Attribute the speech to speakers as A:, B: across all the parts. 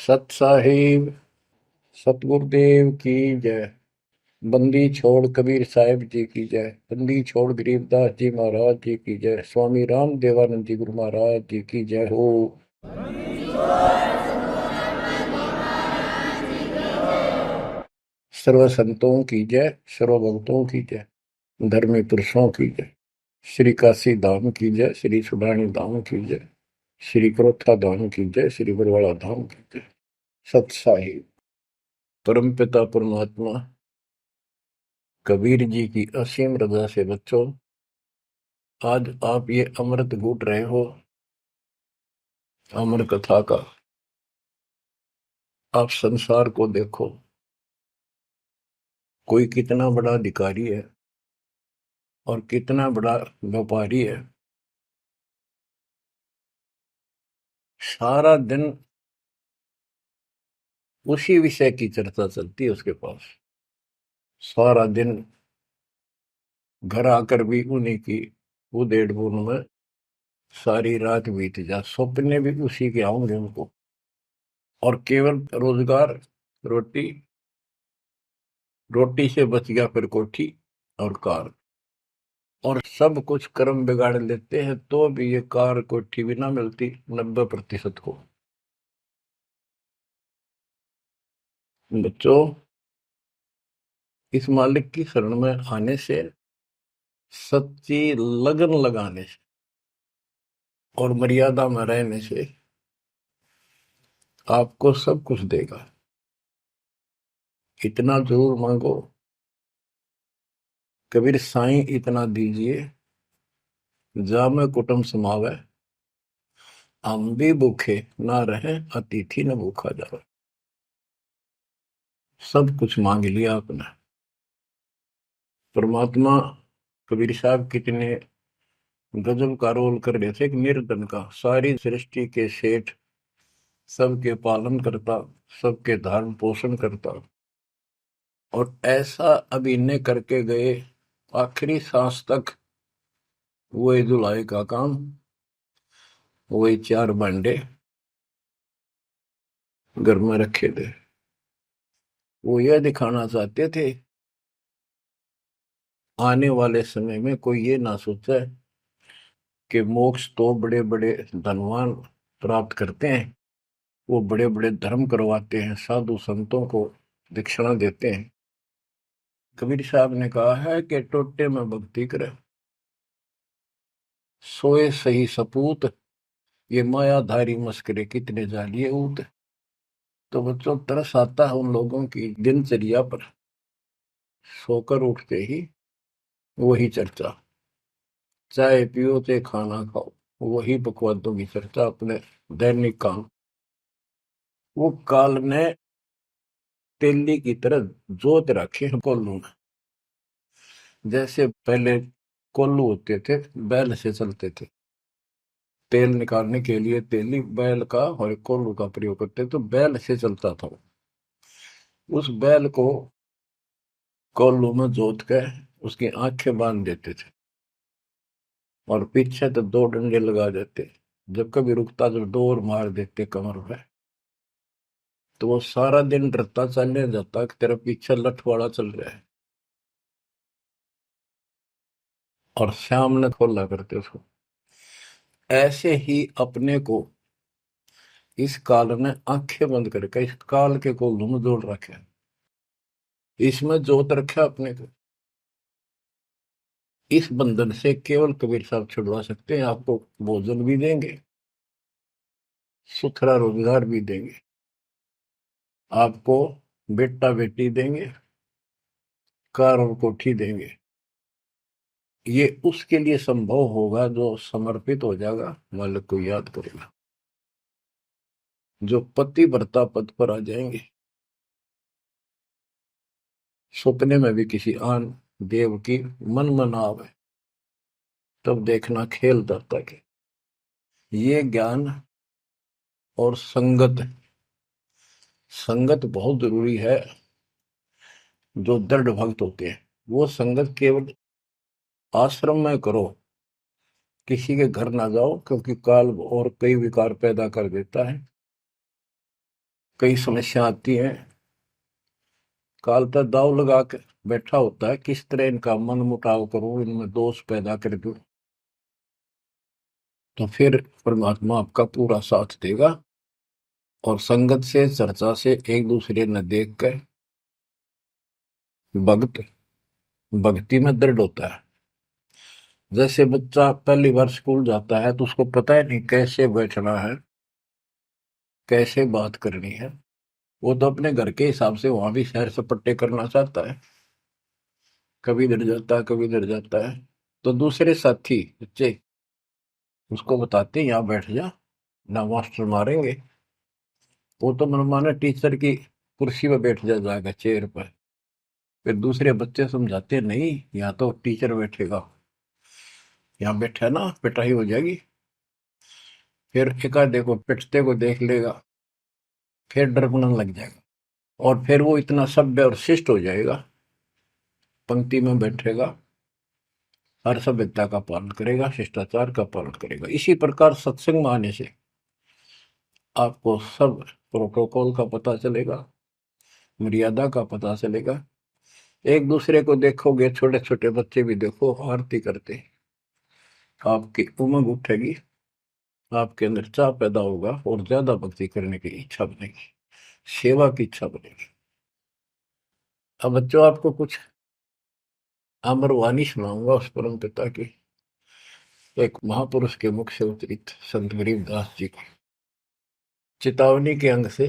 A: सत साहिब सतगुरुदेव की जय। बंदी छोड़ कबीर साहिब जी की जय। बंदी छोड़ गरीबदास जी महाराज जी की जय। स्वामी राम देवानंद जी गुरु महाराज जी की जय हो। सर्व संतों की जय, सर्व भक्तों की जय, धर्मी पुरुषों की जय। श्री काशी धाम की जय, श्री सुडानी धाम की जय, श्री क्रोथा धाम की जय, श्री बरवाड़ा धाम की जय। सत साहिब परमपिता परमात्मा कबीर जी की असीम रजा से बच्चों, आज आप ये अमृत घूट रहे हो अमर कथा का। आप संसार को देखो, कोई कितना बड़ा अधिकारी है और कितना बड़ा व्यापारी है। सारा दिन उसी विषय की चर्चा चलती है उसके पास। सारा दिन घर आकर भी उन्हीं की उधेड़ बुन में सारी रात बीत जा, सपने भी उसी के आऊंगे उनको। और केवल रोजगार, रोटी, रोटी से बच गया फिर कोठी और कार। और सब कुछ कर्म बिगाड़ लेते हैं तो भी ये कार कोठी भी ना मिलती 90% को। बच्चों, इस मालिक की शरण में आने से, सच्ची लगन लगाने से और मर्यादा में रहने से आपको सब कुछ देगा। इतना जरूर मांगो, कबीर साईं इतना दीजिए जामे कुटुंब समावे, हम भी भूखे ना रहे अतिथि न भूखा जावे। सब कुछ मांग लिया आपने। परमात्मा कबीर साहब कितने गजब का रोल कर रहे थे। एक निर्धन का, सारी सृष्टि के सेठ, सबके पालन करता, सबके धारण पोषण करता, और ऐसा अभिनय करके गए आखिरी सांस तक। वही धुलाई का काम, वही 4 भांडे घर में रखे थे। वो यह दिखाना चाहते थे आने वाले समय में कोई ये ना सोचे कि मोक्ष तो बड़े बड़े धनवान प्राप्त करते हैं, वो बड़े बड़े धर्म करवाते हैं, साधु संतों को दक्षिणा देते हैं। कबीर साहब ने कहा है कि टोटे में भक्ति करे, सोए सही सपूत, ये मायाधारी मस्करे कितने जालिए ऊत। तो बच्चों, तरस आता है उन लोगों की दिनचर्या पर। सोकर उठते ही वही चर्चा, चाय पियो ते खाना खाओ, वही बकवादों की चर्चा, अपने दैनिक काम। वो काल ने तेली की तरह जोत रखे हैं कोल्लू में। जैसे पहले कोल्लू होते थे, बैल से चलते थे, तेल निकालने के लिए तेली बैल का और कोल्लू का प्रयोग करते, तो बैल से चलता था। उस बैल को कोल्लू में जोत कर उसकी आंखें बांध देते थे और पीछे तो 2 डंडे लगा देते। जब कभी रुकता तो डोर मार देते कमर पे। तो वो सारा दिन डरता चलने जाता कि तेरा पीछे लठवाड़ा चल रहा है, और शाम ने खोला करते उसको। ऐसे ही अपने को इस काल ने आंखें बंद करके इस काल के कोल्लू में जोड़ रखे, इसमें जोत रखा अपने को। इस बंधन से केवल कबीर साहब छुड़वा सकते हैं। आपको भोजन भी देंगे, सुथरा रोजगार भी देंगे, आपको बेटा बेटी देंगे, कार और कोठी देंगे। ये उसके लिए संभव होगा जो समर्पित हो जाएगा, मालिक को याद करेगा। जो पति व्रता पद पर आ जाएंगे, सपने में भी किसी आन देव की मन मना आवे, तब देखना खेल दत्ता के। ये ज्ञान और संगत, संगत बहुत जरूरी है। जो दृढ़ भक्त होते हैं वो संगत केवल आश्रम में करो, किसी के घर ना जाओ, क्योंकि काल और कई विकार पैदा कर देता है। कई समस्या आती है, काल पर दाव लगा के बैठा होता है, किस तरह इनका मन मुटाव करूं, इनमें दोष पैदा कर दूं, तो फिर परमात्मा आपका पूरा साथ देगा। और संगत से, चर्चा से, एक दूसरे न देख कर भक्त भक्ति में दृढ़ होता है। जैसे बच्चा पहली बार स्कूल जाता है तो उसको पता है नहीं कैसे बैठना है, कैसे बात करनी है। वो तो अपने घर के हिसाब से वहां भी सैर सपट्टे करना चाहता है, कभी इधर जाता है, कभी इधर जाता है। तो दूसरे साथी बच्चे उसको बताते हैं, यहाँ बैठ जा, ना मास्टर मारेंगे। वो तो मनमाना टीचर की कुर्सी पर बैठ जाएगा, चेयर पर। फिर दूसरे बच्चे समझाते हैं, नहीं यहाँ तो टीचर बैठेगा, यहाँ बैठा ना पिटाई हो जाएगी। फिर एक आधे को पिटते को देख लेगा, फिर डरने लग जाएगा, और फिर वो इतना सभ्य और शिष्ट हो जाएगा, पंक्ति में बैठेगा, हर सभ्यता का पालन करेगा, शिष्टाचार का पालन करेगा। इसी प्रकार सत्संग में आने से आपको सब प्रोटोकॉल का पता चलेगा, मर्यादा का पता चलेगा। एक दूसरे को देखोगे, छोटे छोटे बच्चे भी देखो आरती करते, आपकी उमंग उठेगी, आपके अंदर चाह पैदा होगा और ज्यादा भक्ति करने की इच्छा बनेगी, सेवा की इच्छा बनेगी। अब बच्चों, आपको कुछ अमर वाणी सुनाऊंगा उस परम पिता की, एक महापुरुष के मुख से उतरित संत गरीबदास जी की चेतावनी के अंग से।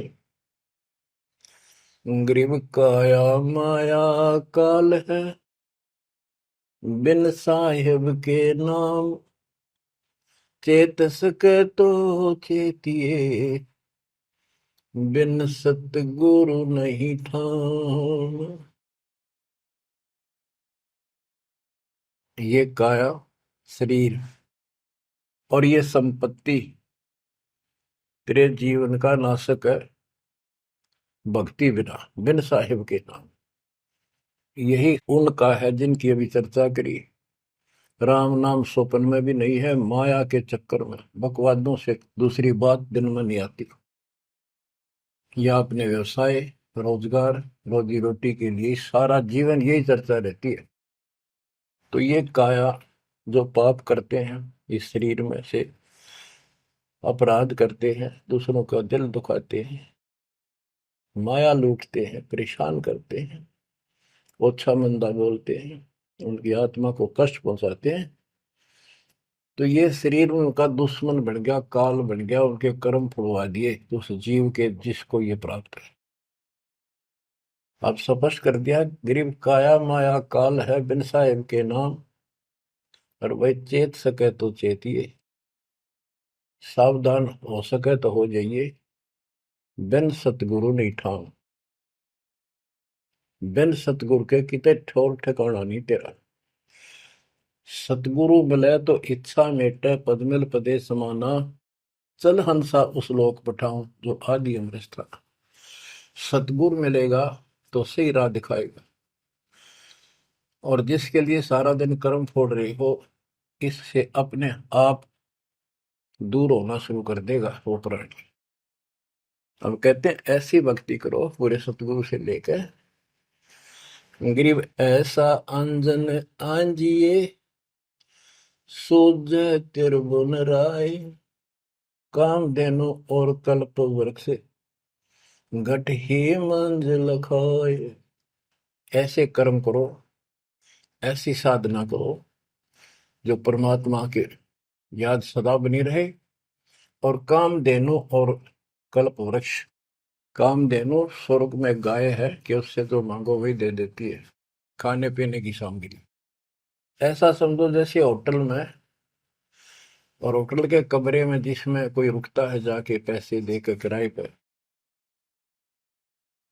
A: गरीब काया माया काल है, बिन साहिब के नाम, चेत सके तो चेतिए, बिन सतगुरु नहीं ठाम। ये काया शरीर और ये संपत्ति तेरे जीवन का नाशक है, भक्ति बिना, बिन साहिब के नाम। यही उनका है जिनकी अभी चर्चा करी। राम नाम स्वप्न में भी नहीं है, माया के चक्कर में बकवादों से दूसरी बात दिन में नहीं आती। या अपने व्यवसाय, रोजगार, रोजी रोटी के लिए सारा जीवन यही चर्चा रहती है। तो ये काया जो पाप करते हैं, इस शरीर में से अपराध करते हैं, दूसरों का दिल दुखाते हैं, माया लूटते हैं, परेशान करते हैं, ओछा मंदा बोलते हैं, उनकी आत्मा को कष्ट पहुंचाते हैं, तो ये शरीर उनका दुश्मन बन गया, काल बन गया, उनके कर्म फुड़वा दिए उस जीव के जिसको ये प्राप्त है। अब स्पष्ट कर दिया, गरीब काया माया काल है, बिन साहिब के नाम, और वह चेत सके तो चेतिए, सावधान हो सके तो हो जाइए, बिन सतगुरु नहीं ठाम। बिन सतगुरु के किते ठोर ठिकाना नहीं तेरा। सतगुरु मिले तो इच्छा मेटे, पदमिल पदे समाना, चल हंसा उस लोक पठाऊं जो आदि अमृत था। सतगुरु मिलेगा तो सही राह दिखाएगा, और जिसके लिए सारा दिन कर्म फोड़ रही हो, इससे अपने आप दूर होना शुरू कर देगा वो प्राणी। अब कहते हैं ऐसी भक्ति करो पूरे सतगुरु से लेकर, गरीब ऐसा अंजन आंजिए, सूझ तिरबुन राय, काम देनो और कल्प वृक्ष, घट ही मंजिल खाए। ऐसे कर्म करो, ऐसी साधना करो जो परमात्मा के याद सदा बनी रहे, और कामधेनु और कल्प वृक्ष। कामधेनु स्वर्ग में गाय है कि उससे जो मांगो वही दे देती है, खाने पीने की सामग्री। ऐसा समझो जैसे होटल में, और होटल के कमरे में जिसमें कोई रुकता है जाके पैसे देकर किराए पे,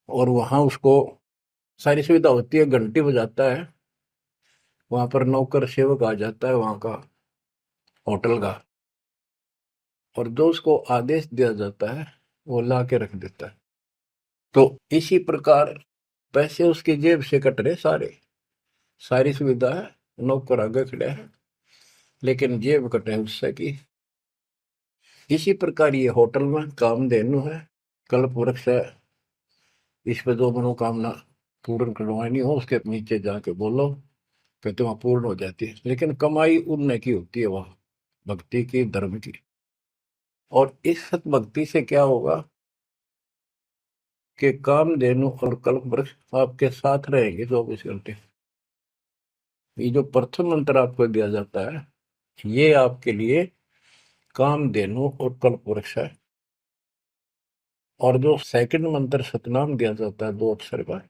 A: और वहां उसको सारी सुविधा होती है, घंटी बजाता है, वहां पर नौकर सेवक आ जाता है वहां का, होटल का, और जो उसको आदेश दिया जाता है वो ला के रख देता है। तो इसी प्रकार पैसे उसकी जेब से कट रहे सारे, सारी सुविधा है, नौकर आगे खड़े हैं, लेकिन जेब कटे उससे की। इसी प्रकार ये होटल में कामधेनु है, कल्प वृक्ष है, इस पे जो मनोकामना पूर्ण करवानी हो उसके नीचे जाके बोलो, कहते वहां पूर्ण हो जाती है। लेकिन कमाई उनने की होती है वहां, भक्ति की, धर्म की। और इस सत भक्ति से क्या होगा कि कामधेनु और कल्प वृक्ष आपके साथ रहेंगे 24 घंटे। ये जो प्रथम मंत्र आपको दिया जाता है, ये आपके लिए कामधेनु और कल्प वृक्ष है। और जो सेकंड मंत्र सतनाम दिया जाता है 2 अक्षर का,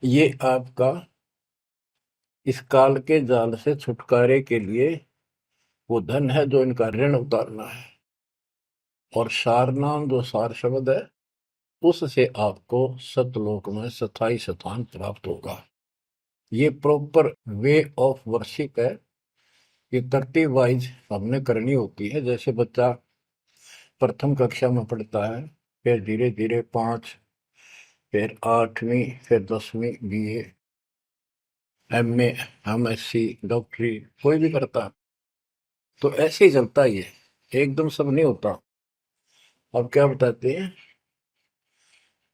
A: ये आपका इस काल के जाल से छुटकारे के लिए वो धन है जो इनका ऋण उतारना है। और सारनाम जो सार शब्द है, उससे आपको सतलोक में स्थायी स्थान प्राप्त होगा। ये प्रॉपर वे ऑफ वर्शिप है। ये तरतीब वाइज हमने करनी होती है। जैसे बच्चा प्रथम कक्षा में पढ़ता है, फिर धीरे धीरे 5, फिर 8वीं, फिर 10वीं BA, MA, MSc, डॉक्टरी कोई भी करता, तो ऐसे ही चलता ही है, एकदम सब नहीं होता। अब क्या बताते हैं,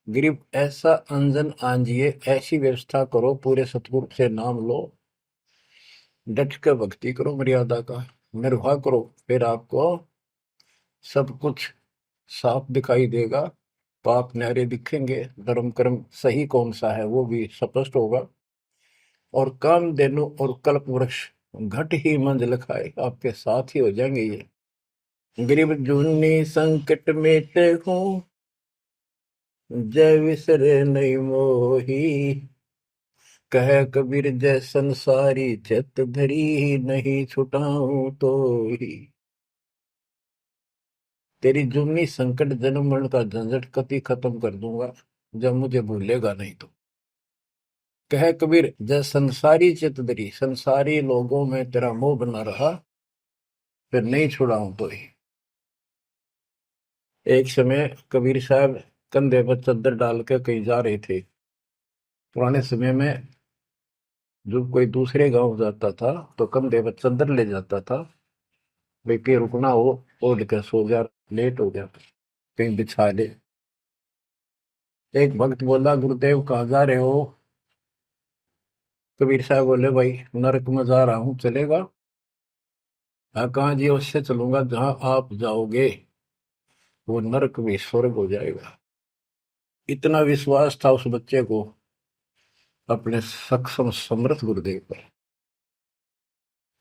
A: गरीब ऐसा अंजन आंजिए, ऐसी व्यवस्था करो, पूरे सतगुरु से नाम लो, डट के भक्ति करो, मर्यादा का निर्वाह करो, फिर आपको सब कुछ साफ दिखाई देगा। पाप न्यारे दिखेंगे, धर्म कर्म सही कौन सा है वो भी स्पष्ट होगा। और कामधेनु और कल्प वृक्ष घट ही मंजिल खाए, आपके साथ ही हो जाएंगे ये। गरीब जूनी संकट में ते हूँ, जय विसरे नहीं मोही, कह कबीर जय संसारी, चित धरी नहीं छुटाऊं तो ही। तेरी जूनी संकट जन्म मरण का झंझट कति खत्म कर दूंगा, जब मुझे भूलेगा नहीं तो। कह कबीर जय संसारी चित धरी, संसारी लोगों में तेरा मोह बना रहा, फिर नहीं छुड़ाऊं तो ही। एक समय कबीर साहब कंधे पर चद्दर डाल के कहीं जा रहे थे। पुराने समय में जो कोई दूसरे गांव जाता था तो कंधे पर चद्दर ले जाता था, भाई कहीं रुकना हो, ओढ़ के सो जा, लेट हो गया कहीं बिछा ले। एक भक्त बोला, गुरुदेव कहाँ जा रहे हो? कबीर साहब बोले, भाई नरक में जा रहा हूँ, चलेगा? हाँ, कहाँ जी? उससे चलूंगा जहां आप जाओगे वो नरक भी स्वर्ग हो जाएगा। इतना विश्वास था उस बच्चे को अपने सक्षम समर्थ गुरुदेव पर।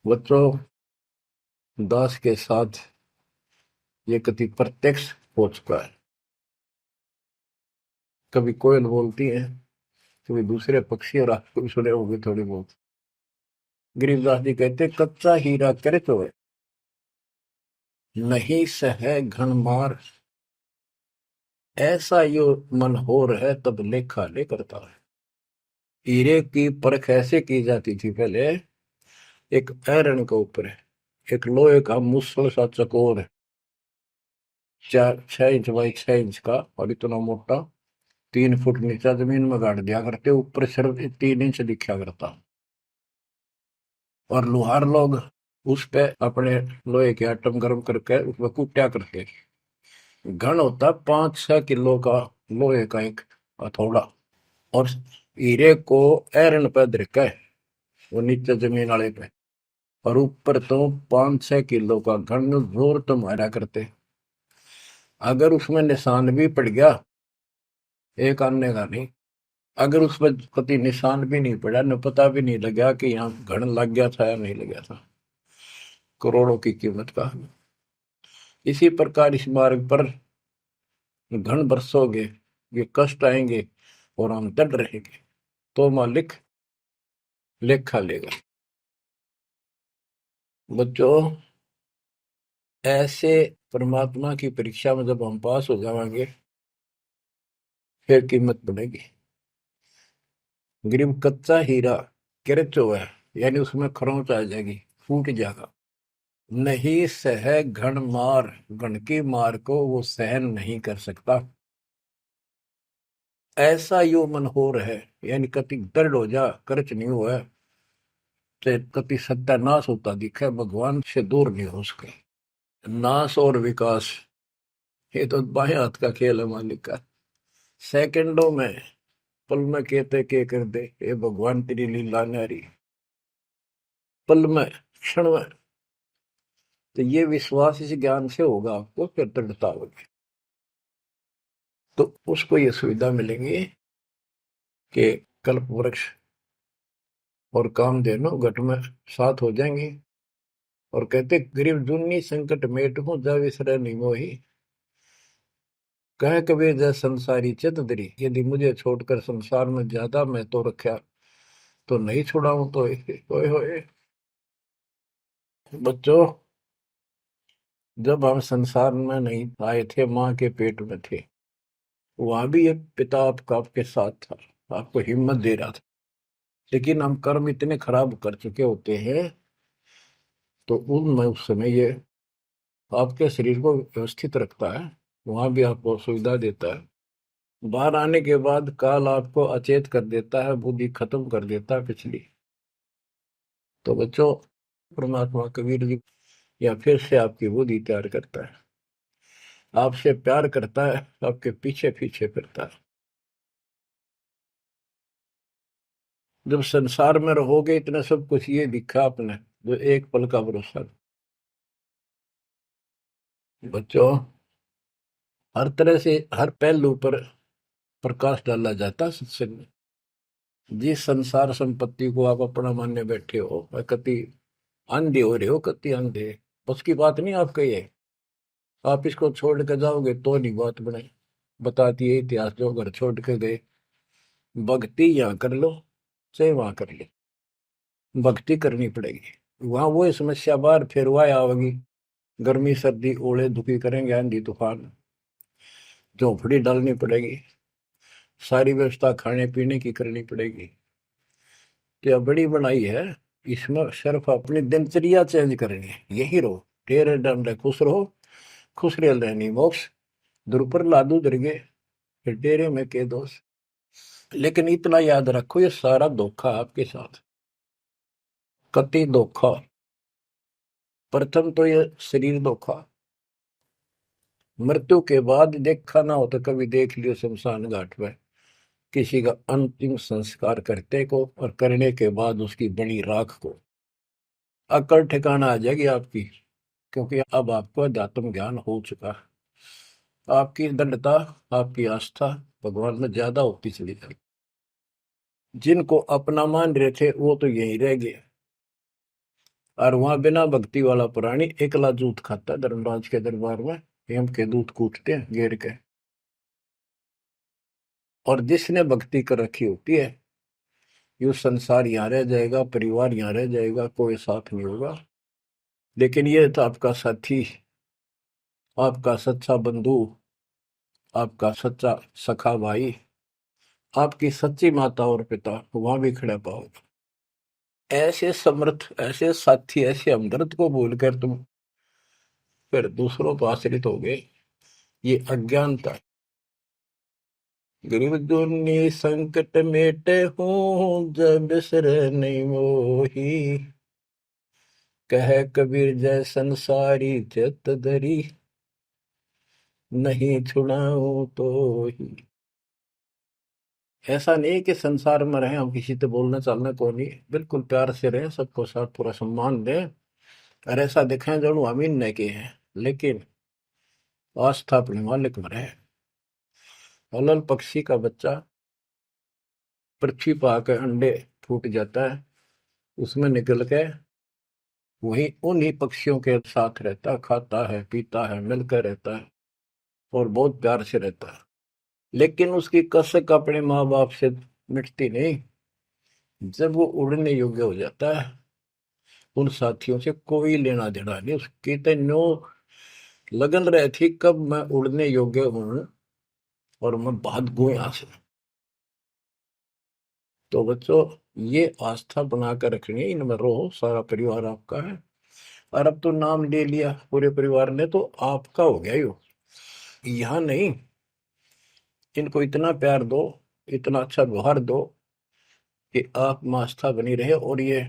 A: बच्चों, दास के साथ ये कति प्रत्यक्ष हो चुका है। कभी कोयल बोलती है, कभी दूसरे पक्षी, और आपको भी सुने होंगे थोड़ी बहुत। गरीबदास जी कहते, कच्चा हीरा करे तो नहीं सह घन मार, ऐसा यो मन होर है तब लेखा ले करता है। हीरे की परख ऐसे की जाती थी पहले, एक आयरन के ऊपर है, एक लोहे का मुसल सा चकोर है, 6 इंच बाई 6 इंच का, और इतना मोटा, 3 फुट नीचा जमीन में गाड़ दिया करते, ऊपर सिर्फ 3 इंच दिखा करता। और लोहार लोग उस पे अपने लोहे के आइटम गर्म करके उसमें कूटा करते। घन होता 5-6 किलो का लोहे का एक हथौड़ा, और हीरे को ऐरन पे धरके वो नीचे जमीन वाले पे, और ऊपर तो 5-6 किलो का घन जोर तो मारा करते। अगर उसमें निशान भी पड़ गया, एक आने का नहीं, अगर उसमें कति निशान भी नहीं पड़ा, न पता भी नहीं लगा कि यहाँ घन लग गया था या नहीं लग गया था, करोड़ों की कीमत का। इसी प्रकार इस मार्ग पर घन बरसोगे, ये कष्ट आएंगे और हम डट रहेंगे, तो मालिक लेखा लेगा। बच्चों, ऐसे परमात्मा की परीक्षा में जब हम पास हो जाएंगे, फिर कीमत बढ़ेगी। गरीब कच्चा हीरा किरच है, यानी उसमें खरोंच आ जाएगी, फूट जाएगा। नहीं सह घन मार, घन की मार को वो सहन नहीं कर सकता। ऐसा यो मन हो रहा है, यानी कति दर्द हो जा, करच नहीं हुआ है, तो कति सत्यानाश होता दिखे, भगवान से दूर नहीं हो सके। नाश और विकास ये तो बाएं हाथ का खेल है मालिक का। सेकंडों में, पल में कहते के कर दे, ये भगवान तेरी लीला न्यारी। पल में, क्षण में। तो ये विश्वास इस ज्ञान से होगा आपको, फिर दृढ़ता होगी। तो उसको ये सुविधा मिलेंगी कि कल्प वृक्ष और कामधेनु घट में साथ हो जाएंगे। और कहते गरीब जुन्नी संकट मेट हूं जा विसर नहीं मोही। कह कबीर जय संसारी चित दरी, यदि मुझे छोड़कर संसार में ज्यादा मैं तो रखा तो नहीं छुड़ाऊं तो होए होए। बच्चों, जब हम संसार में नहीं आए थे, माँ के पेट में थे, वहां भी एक पिता आपका आपके साथ था, आपको हिम्मत दे रहा था। लेकिन हम कर्म इतने खराब कर चुके होते हैं, तो उनमें उस समय ये आपके शरीर को व्यवस्थित रखता है, वहां भी आपको सुविधा देता है। बाहर आने के बाद काल आपको अचेत कर देता है, बुद्धि खत्म कर देता है पिछली। तो बच्चों, परमात्मा कबीर जी या फिर से आपकी बुद्धि तैयार करता है, आपसे प्यार करता है, आपके पीछे पीछे फिरता है। जब संसार में रहोगे, इतना सब कुछ ये दिखा आपने, जो एक पल का भरोसा। बच्चों, हर तरह से हर पहलू पर प्रकाश डाला जाता है सत्संग में। जिस संसार संपत्ति को आप अपना मानने बैठे हो, कति अंधे हो रहे हो, कति अंधे, उसकी बात नहीं आपका ये। आप इसको छोड़ के जाओगे तो नहीं बात बने। बताती है इतिहास, जो घर छोड़ के गए, भक्ति यहाँ कर लो चाहे वहां कर लो, भक्ति करनी पड़ेगी। वहां वो समस्या बार फिर वह आवेगी, गर्मी सर्दी ओले दुखी करेंगे, आंधी तूफान, झोंपड़ी डालनी पड़ेगी, सारी व्यवस्था खाने पीने की करनी पड़ेगी। तो यह बड़ी बनाई है, इसमें सिर्फ अपनी दिनचर्या चेंज करेंगे, यही रहो, टेरे डंडे खुश रहो, खुश रह रहनी मोक्ष, द्रुपर लादू दरगे, फिर डेरे में के दोष। लेकिन इतना याद रखो, ये सारा धोखा आपके साथ, कति धोखा। प्रथम तो ये शरीर धोखा, मृत्यु के बाद देखा ना हो तो कभी देख लियो शमशान घाट में किसी का अंतिम संस्कार करते को, और करने के बाद उसकी बड़ी राख को अकड़ ठिकाना आ जाएगी आपकी। क्योंकि अब आपको अध्यात्म ज्ञान हो चुका है, आपकी दृढ़ता, आपकी आस्था भगवान में ज्यादा होती चली जाएगी। जिनको अपना मान रहे थे वो तो यही रह गए, और वहां बिना भक्ति वाला प्राणी एकला जूत खाता है धर्मराज के दरबार में, हेम के दूत कूटते हैं घेर के। और जिसने भक्ति कर रखी होती है, ये संसार यहाँ रह जाएगा, परिवार यहाँ रह जाएगा, कोई साथ नहीं होगा। लेकिन ये तो आपका साथी, आपका सच्चा बंधु, आपका सच्चा सखा भाई, आपकी सच्ची माता और पिता वहां भी खड़ा पाओगे। ऐसे समर्थ, ऐसे साथी, ऐसे हमदर्द को भूलकर तुम फिर दूसरों पर आश्रित हो गए, ये अज्ञानता है। गरीब दुनी संकट मेटे हूँ, जब बिसर नहीं मोही। कह कबीर जय संसारी चित धरी, नहीं छुड़ाऊं तो ही। ऐसा नहीं कि संसार में रहे हम किसी से बोलना चालना को नहीं, बिल्कुल प्यार से रहे, सबको साथ पूरा सम्मान दें, और ऐसा दिखाएं जरूर हम इन ने के हैं, लेकिन आस्था अपने मालिक में रहे। हलल पक्षी का बच्चा पृथ्वी पर आकर अंडे फूट जाता है, उसमें निकल के वही उन्हीं पक्षियों के साथ रहता, खाता है, पीता है, मिलकर रहता है, और बहुत प्यार से रहता है। लेकिन उसकी कसक अपने माँ बाप से मिटती नहीं। जब वो उड़ने योग्य हो जाता है, उन साथियों से कोई लेना देना नहीं, उसकी तो नो लगन रही थी कब मैं उड़ने योग्य हूं और मैं भाग गूं यहां से। तो बच्चों, ये आस्था बनाकर रखनी है, इनमें रहो, सारा परिवार आपका है। और अब तो नाम ले लिया पूरे परिवार ने, तो आपका हो गया यो, यहाँ नहीं। इनको इतना प्यार दो, इतना अच्छा व्यवहार दो कि आप में आस्था बनी रहे, और ये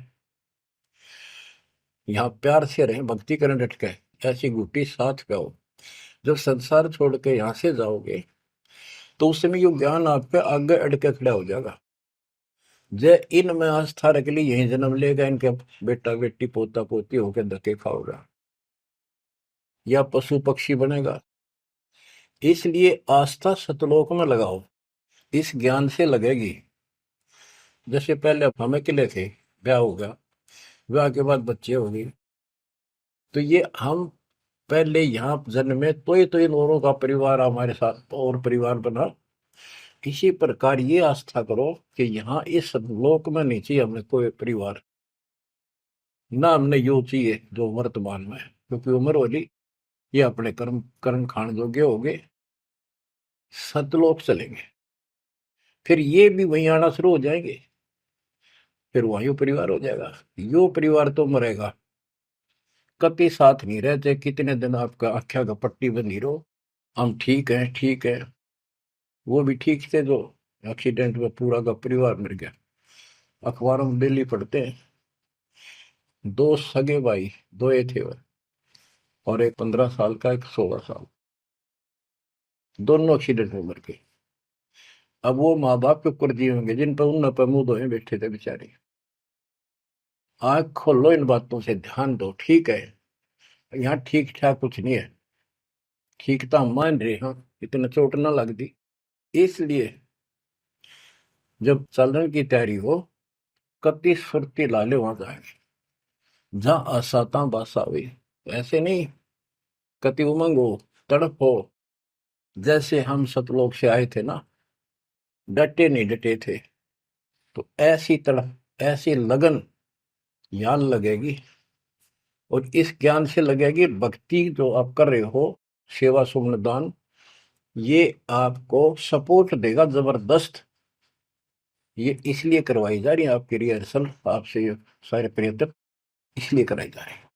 A: यहाँ प्यार से रहे, भक्ति करें डट के, ऐसी गुटी साथ पे हो। जब संसार छोड़ के यहां से जाओगे तो उस समय ये ज्ञान आप पे आगे अड़ के खड़ा हो जाएगा। जय इनमें आस्था रख ली, यही जन्म लेगा, इनके बेटा बेटी पोता पोती होकर धक्के खाओगा या पशु पक्षी बनेगा। इसलिए आस्था सतलोक में लगाओ, इस ज्ञान से लगेगी। जैसे पहले हम अकेले थे, ब्याह हो गया, ब्याह के बाद बच्चे हो गए, तो ये हम पहले यहाँ जन्मे तो इन औरों का परिवार हमारे साथ और परिवार बना। इसी प्रकार ये आस्था करो कि यहाँ इस लोक में नहीं चाहिए हमें कोई परिवार, ना हमने यो चाहिए जो वर्तमान में है, क्योंकि उम्र वाली ये अपने कर्म कर्म खान जोगे हो गए, सतलोक चलेंगे, फिर ये भी वहीं आना शुरू हो जाएंगे, फिर वहीं परिवार हो जाएगा। यो परिवार तो मरेगा, कति साथ नहीं रहते, कितने दिन आपका आख्या का पट्टी बंधी रहो, हम ठीक है ठीक है। वो भी ठीक थे जो एक्सीडेंट में पूरा का परिवार मर गया। अखबारों में डेली पढ़ते हैं, दो सगे भाई, दो ये थे वो, और एक 15 साल का, एक 16 साल, दोनों एक्सीडेंट में मर गए। अब वो माँ बाप के ऊपर जी होंगे जिन पर उन पर मुंह धोए बैठे थे बेचारे। आंख खोलो, इन बातों से ध्यान दो। ठीक है, यहाँ ठीक ठाक कुछ नहीं है, ठीक तो हम मान रहे हैं, इतना चोट ना लग दी। इसलिए जब चलने की तैयारी हो, कति सुरती लाले वहां जाएंगे जहां आसाता बासा हुई। ऐसे नहीं, कति उमंग हो, तड़प हो, जैसे हम सतलोक से आए थे ना, डटे नहीं डटे थे, तो ऐसी तड़प ऐसी लगन यहाँ लगेगी। और इस ज्ञान से लगेगी भक्ति जो आप कर रहे हो, सेवा सुमन दान, ये आपको सपोर्ट देगा जबरदस्त। ये इसलिए करवाई जा रही है आपकी रिहर्सल, आपसे ये सारे प्रयत्न इसलिए कराए जा रहे हैं।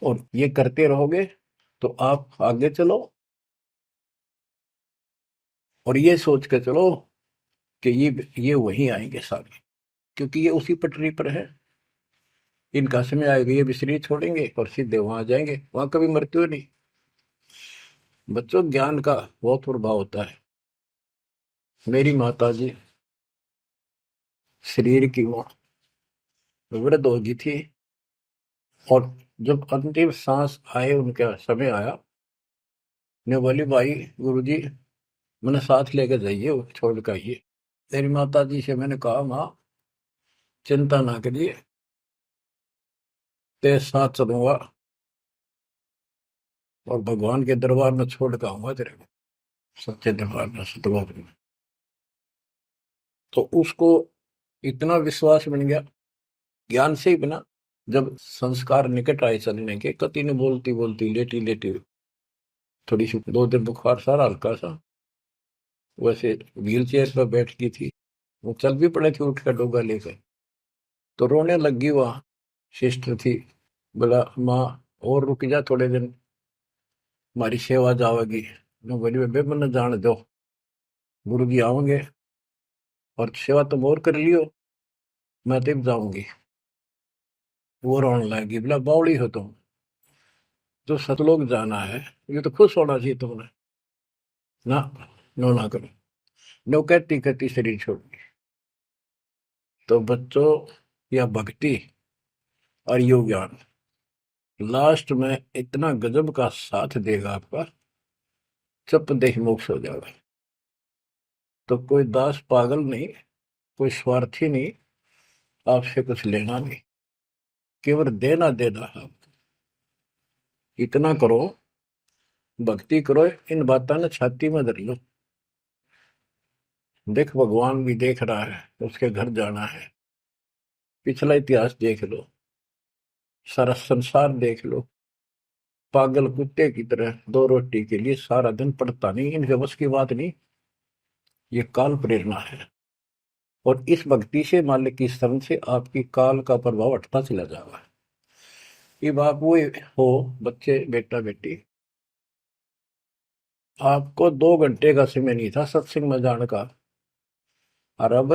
A: और ये करते रहोगे तो आप आगे चलो, और ये सोच के चलो कि ये वहीं आएंगे सारे, क्योंकि ये उसी पटरी पर है। इनका समय आएगा, ये भी शरीर छोड़ेंगे और सीधे वहां जाएंगे, वहां कभी मृत्यु नहीं। बच्चों, ज्ञान का बहुत प्रभाव होता है। मेरी माता जी शरीर की वो वृद्ध हो गई थी, और जब अंतिम सांस आए, उनका समय आया, ने बोली भाई गुरु जी मैंने साथ लेकर जाइए, वो छोड़ कर आइए। मेरी माता जी से मैंने कहा, माँ चिंता ना करिए, तेरे साथ चलूंगा और भगवान के दरबार में छोड़ कर आऊंगा तेरे को, सच्चे दरबार में, सतलोक में। तो उसको इतना विश्वास बन गया, ज्ञान से ही बना। जब संस्कार निकट आए चलने के, कति ने बोलती बोलती लेटी लेटी, थोड़ी सी 2 दिन बुखार, सारा हल्का सा, वैसे व्हील चेयर पर बैठ की थी, वो चल भी पड़े थे उठ कर डोगा लेकर, तो रोने लगी। वहाँ सिस्टर थी, बोला माँ और रुक जा थोड़े दिन, हमारी सेवा जावेगी। मैं बोली बेबे मैंने जान दो, गुरु जी आओगे और सेवा तुम और कर लियो, मैं तब जाऊंगी। वो रोने लगी, बोला बावड़ी हो तुम, जो सतलोक जाना है ये तो खुश होना चाहिए तुमने, ना नो ना करो, नो कहती कहती शरीर छोड़ दी। तो बच्चों, या भक्ति और योग ज्ञान लास्ट में इतना गजब का साथ देगा आपका, चप देह मोक्ष हो जाएगा। तो कोई दास पागल नहीं, कोई स्वार्थी नहीं, आपसे कुछ लेना नहीं, केवल देना देना है। इतना करो, भक्ति करो, इन बातों ने छाती में धर लो। देख भगवान भी देख रहा है, उसके घर जाना है, पिछला इतिहास देख लो, सारा संसार देख लो। पागल कुत्ते की तरह 2 रोटी के लिए सारा दिन पड़ता नहीं, इनके बस की बात नहीं, ये काल प्रेरणा है। और इस भक्ति से, मालिक की शरण से आपकी काल का प्रभाव हटता चला जाएगा। ये आप वो हो बच्चे, बेटा बेटी, आपको 2 घंटे का समय नहीं था सत्संग में जाने का, और अब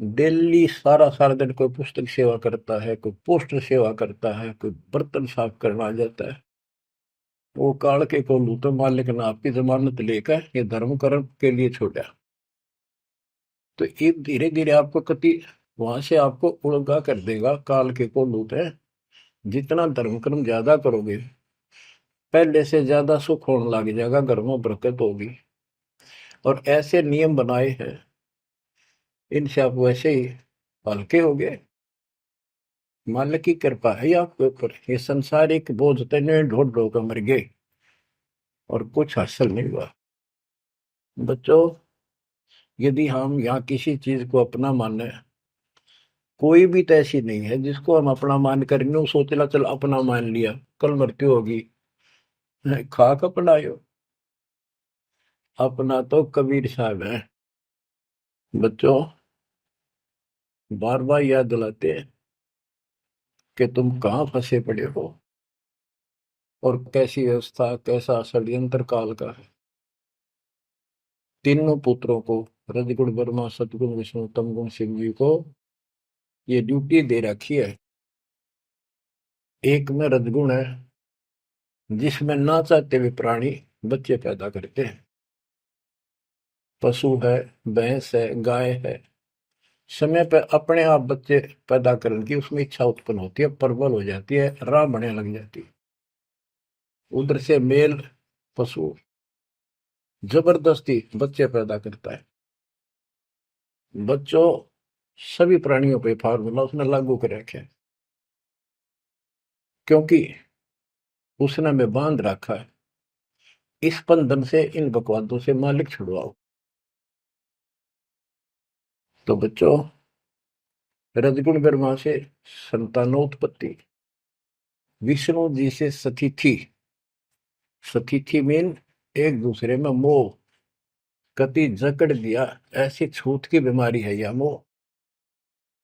A: डेली सारा सारा दिन कोई पुस्तक सेवा करता है, कोई पोस्टर सेवा करता है, कोई बर्तन साफ करना आ जाता है। वो काल के को लू तो मालिक ने आपकी जमानत लेकर ये धर्म कर्म के लिए छोड़ा। तो ये धीरे धीरे आपको कति वहां से आपको उड़गा कर देगा काल के को लूट है। जितना धर्म कर्म ज्यादा करोगे पहले से ज्यादा सुख होने लग जाएगा, घर में बरकत होगी। और ऐसे नियम बनाए हैं इनसे आप वैसे ही हल्के हो गए। मालिक की कृपा है आपके ऊपर। ये संसारिक बोझ तने ढोल ढो कर मर गए और कुछ हासिल नहीं हुआ। बच्चों, यदि हम यहाँ किसी चीज को अपना माने, कोई भी तो ऐसी नहीं है जिसको हम अपना मान करेंगे वो सोचला चल अपना मान लिया कल मृत्यु होगी। खाक अपनायो, अपना तो कबीर साहब है। बच्चों, बार बार याद दिलाते हैं कि तुम कहाँ फंसे पड़े हो और कैसी व्यवस्था कैसा षड्यंत्र काल का है। तीनों पुत्रों को, रजगुण ब्रह्मा सतगुण विष्णु तमगुण शिव जी को ये ड्यूटी दे रखी है। एक में रजगुण है जिसमें ना चाहते हुए प्राणी बच्चे पैदा करते हैं। पशु है, भैंस है, गाय है, समय पर अपने आप बच्चे पैदा करने की उसमें इच्छा उत्पन्न होती है, प्रबल हो जाती है, राह बढ़ने लग जाती है। उधर से मेल पशु जबरदस्ती बच्चे पैदा करता है। बच्चों, सभी प्राणियों पे फार्मूला उसने लागू कर रखे हैं, क्योंकि उसने हमें बांध रखा है। इस बंधन से, इन बकवादों से मालिक छुड़वाओ। तो बच्चों, रजगुण ब्रह्मा से संतानोत्पत्ति, विष्णु जी से सतिथि। सतिथि मीन एक दूसरे में मोह, कति जकड़ दिया, ऐसी छूत की बीमारी है यह मोह।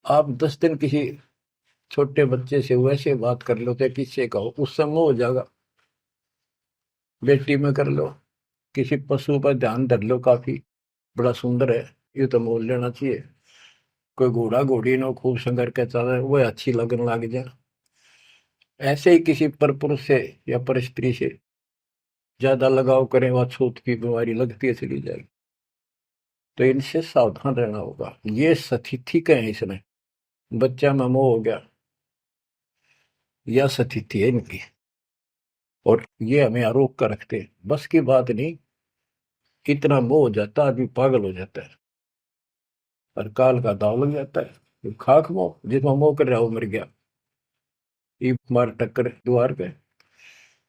A: आप 10 दिन किसी छोटे बच्चे से वैसे बात कर लो तो किससे कहो, उससे मोह हो जाएगा। बेटी में कर लो, किसी पशु पर ध्यान धर लो, काफी बड़ा सुंदर है, ये तो मोल लेना चाहिए। कोई घोड़ा घोड़ी नो खूब संगर के चल वह अच्छी लगन लग जाए। ऐसे ही किसी पर पुरुष से या पर स्त्री से ज्यादा लगाव करें, वह छूत की बीमारी लगती है चली जाएगी। तो इनसे सावधान रहना होगा। ये सतिथि का है, इसमें बच्चा में मोह हो गया, यह सतिथि है इनकी। और ये हमें आरोप कर रखते हैं, बस की बात नहीं। इतना मोह हो जाता है आदमी पागल हो जाता है और काल का दाव लग जाता है। खाक मोह, जिसमें मोह कर रहा वो मर गया, ये मार टक्कर द्वार पे।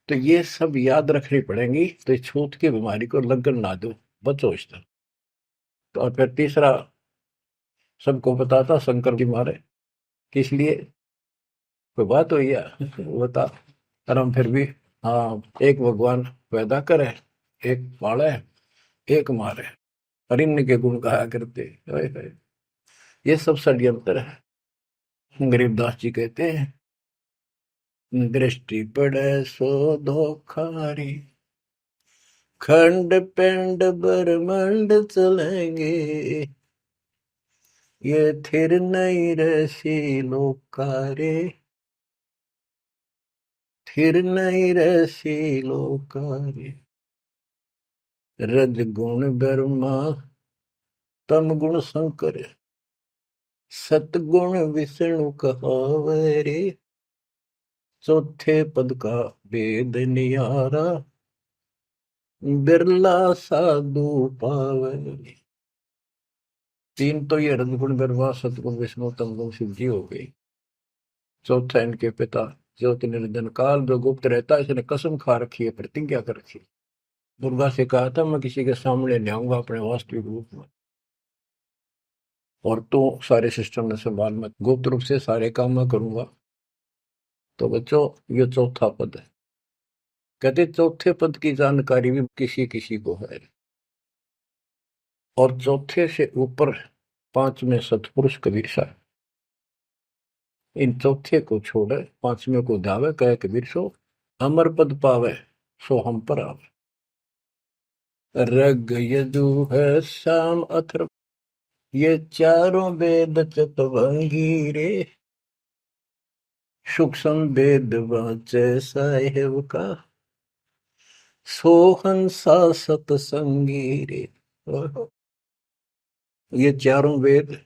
A: तो ये सब याद रखनी पड़ेंगी, तो इस छूत की बीमारी को लगन ना दो, बचो इससे। तो और फिर तीसरा सबको बताता शंकर जी मारे किस लिए, कोई बात हुई है बता। और हम फिर भी, हाँ, एक भगवान पैदा करे, एक पाले, एक मारे, और इनके गुण गाया करते। हाय हाय, ये सब षड्यंत्र है। गरीबदास जी कहते हैं, दृष्टि पड़े सो धोखारी, खंड पिंड ब्रह्मांड चलेंगे, ये थिर नहीं रसी लोकारे, थिर नहीं रसी लोकारे। रज गुण ब्रह्मा तम गुण शंकर, सतगुण विष्णु कहावे रे, चौथे पद का वेद नियारा, बिरला साधु पावे। तीन तो ये रजगुण ब्रह्मा सतगुण विष्णु तमगुण शिव जी हो गई। चौथा इनके पिता ज्योत निरंजन काल जो गुप्त रहता है, इसने कसम खा रखी है, प्रतिज्ञा कर रखी है। दुर्गा से कहा था मैं किसी के सामने नहीं आऊंगा अपने वास्तविक रूप में, और तो सारे सिस्टम में संभाल, मैं गुप्त रूप से सारे काम मैं करूंगा। तो बच्चों, ये चौथा पद है। कहते चौथे पद की जानकारी भी किसी किसी को है, और चौथे से ऊपर पांचवें सतपुरुष कबीर साहब। इन चौथे को छोड़े पांचवें को धावे, कहे कबीर सो अमर पद पावे, सो हम पर आवे। रग यजु है शाम अथर्व, ये चारों वेद चतुरंगी रे, सूक्ष्म वेद वाचे साहेब का, सोहन सा सतसंगी रे। ये चारों वेद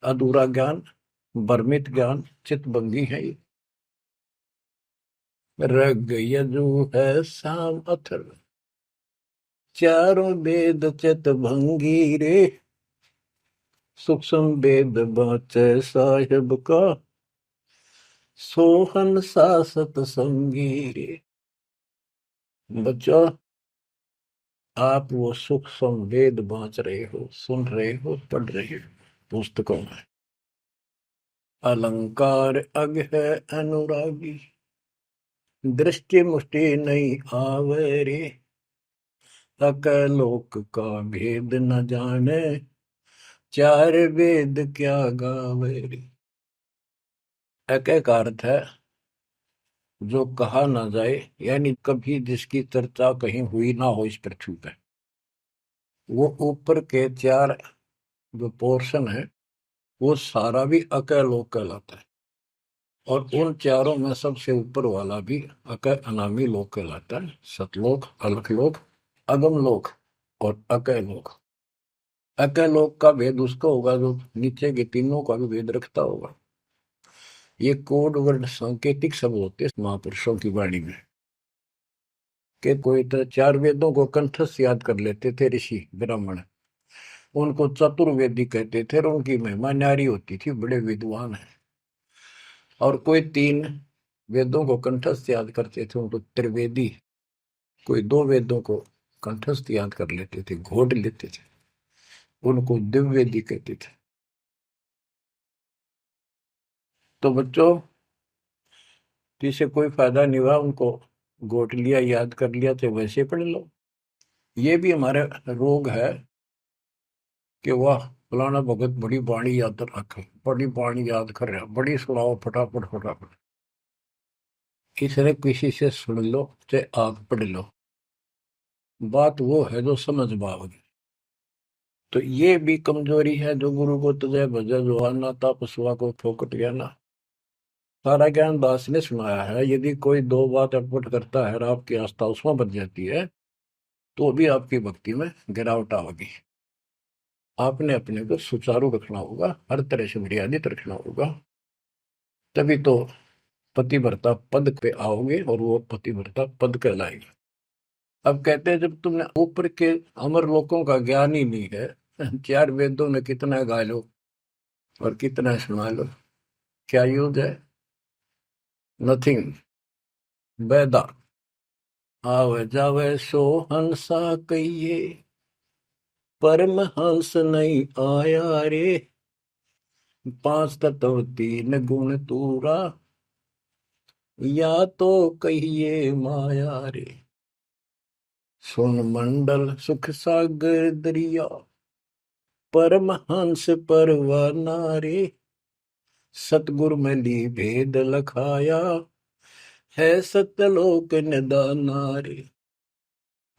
A: अधूरा ज्ञान, भ्रमित ज्ञान, चितभंगी है ये। रग यजु है साम अथर्व, चारों वेद चितभंगी रे। सूक्ष्म वेद बाचे साहिब का, सोहन सा सतसंगी रे। बच्चों, आप वो सूक्ष्म वेद बांच रहे हो, सुन रहे हो, पढ़ रहे हो पुस्तकों में। अलंकार अग है अनुरागी, दृष्टि मुष्टि नहीं आवे रे। अकलोक का भेद न जाने, चार वेद क्या गावे रे। एक एक अर्थ है जो कहा ना जाए, यानी कभी जिसकी चर्चा कहीं हुई ना हो इस पृथ्वी पे। वो ऊपर के चार जो पोर्शन है वो सारा भी अकलोक कहलाता है। और उन चारों में सबसे ऊपर वाला भी अकय अनामी लोक कहलाता है। सतलोक, अलखलोक, अगम लोक और अकय लोक। अकय लोक का भेद उसका होगा जो नीचे के तीनों का भी भेद रखता होगा। ये कोड वर्ड सांकेतिक शब्द होते हैं महापुरुषों की वाणी में। कि कोई तो चार वेदों को कंठस्थ याद कर लेते थे ऋषि ब्राह्मण, उनको चतुर्वेदी कहते थे और उनकी महिमा न्यारी होती थी, बड़े विद्वान है। और कोई तीन वेदों को कंठस्थ याद करते थे, उनको त्रिवेदी। कोई दो वेदों को कंठस्थ याद कर लेते थे, घोट लेते थे, उनको दिव्यवेदी कहते थे। तो बच्चों, जिसे कोई फायदा नहीं हुआ उनको घोट लिया, याद कर लिया, तो वैसे पढ़ लो। ये भी हमारा रोग है कि वाह फलाना भगत बड़ी बाणी याद रखे, बड़ी बाणी याद कर रहा, बड़ी सुनाओ फटाफट फटाफट। इसने किसी से सुन लो चाहे आप पढ़ लो, बात वो है जो समझ पाओगे। तो ये भी कमजोरी है जो गुरु को तुझे भजा जो आना था पशुआ को फोकट गया ना। सारा ज्ञान दास ने सुनाया है। यदि कोई दो बात अटपट करता है और आपकी आस्था उसमें बच जाती है तो भी आपकी भक्ति में गिरावट आएगी। आपने अपने को सुचारू रखना होगा, हर तरह से मर्यादित रखना होगा, तभी तो पतिव्रता पद पे आओगे और वो पतिव्रता पद कहलाएगा। अब कहते हैं जब तुमने ऊपर के अमर लोकों का ज्ञान ही नहीं है, चार वेदों में कितना गा लो और कितना सुना लो, क्या यूज है? नथिंग। बैदा आवे जावे सो हंसा कहिए, परमहंस नहीं आया रे। पांच तत्व तीन गुण तूरा, या तो कहिए माया रे। सुन मंडल सुख सागर दरिया, परमहंस परवाना रे। सतगुर मिली भेद लखाया, है सतलोक निदाना रे।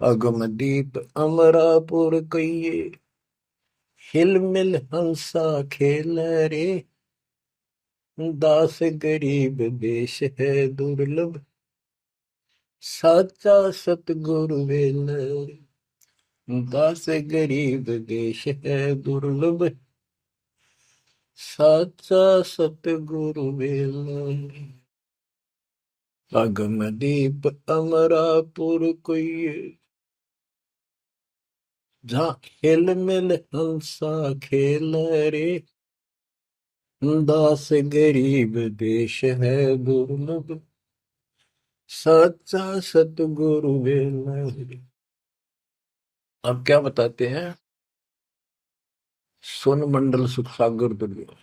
A: अगम दीप अमरापुर कहिए, हिल मिल हंसा खेल रे। दास गरीब देश है दुर्लभ, साचा सतगुरु वेल रे। दास गरीब देश है दुर्लभ, साचा सतगुरु वेल रे। अगम दीप अमरापुर कोई, जहाँ हिल मिल हंसा खेल रे। दास गरीब देश है दुर्लभ, सच्चा सतगुरु वेल। अब क्या बताते हैं? सुन मंडल सुख सागर दुर्लभ,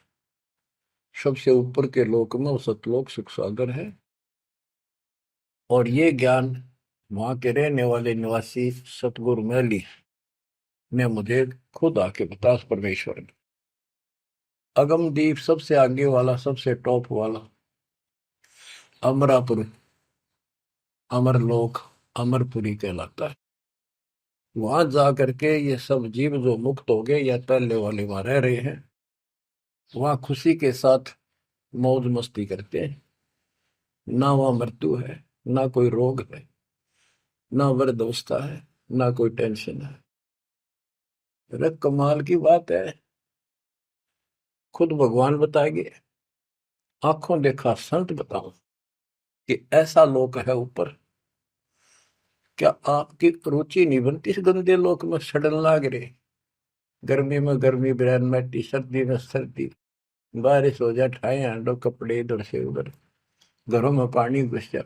A: सबसे ऊपर के लोक में वो सतलोक सुख सागर है। और ये ज्ञान वहां के रहने वाले निवासी सतगुरु मैली ने मुझे खुद आके बताया, परमेश्वर ने। अगमदीप सबसे आगे वाला, सबसे टॉप वाला अमरापुर, अमरलोक, अमरपुरी कहलाता है। वहां जा करके ये सब जीव जो मुक्त हो गए या पहले वाले वहां रह रहे हैं, वहां खुशी के साथ मौज मस्ती करते हैं। ना वहां मृत्यु है, ना कोई रोग है, ना वृद्धावस्था है, ना कोई टेंशन है। अरे कमाल की बात है, खुद भगवान बताएंगे, आंखों देखा संत बताओ कि ऐसा लोक है ऊपर। क्या आपकी रुचि नहीं बनती इस गंदे लोक में सड़न लाग रहे? गर्मी में गर्मी ब्रैन मैटी, सर्दी में सर्दी, बारिश हो जाए ठाए हांडो कपड़े इधर से उधर, घरों में पानी घुस जाए,